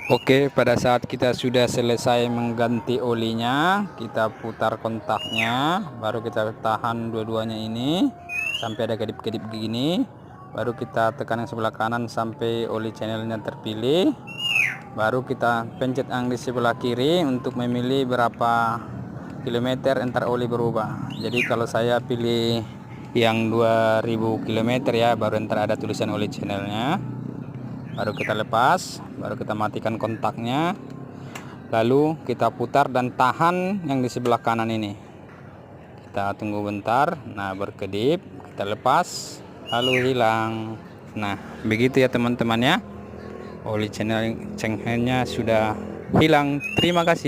Oke, pada saat kita sudah selesai mengganti olinya, kita putar kontaknya, baru kita tahan dua-duanya ini sampai ada kedip-kedip begini. Baru kita tekan yang sebelah kanan sampai oli channelnya terpilih. Baru kita pencet yang di sebelah kiri untuk memilih berapa kilometer entar oli berubah. Jadi kalau saya pilih yang 2000 km ya, baru entar ada tulisan oli channelnya. Baru kita lepas, baru kita matikan kontaknya, lalu kita putar dan tahan yang di sebelah kanan ini. Kita tunggu bentar, nah berkedip, kita lepas, lalu hilang. Nah begitu ya teman-teman ya, oli channelnya sudah hilang. Terima kasih.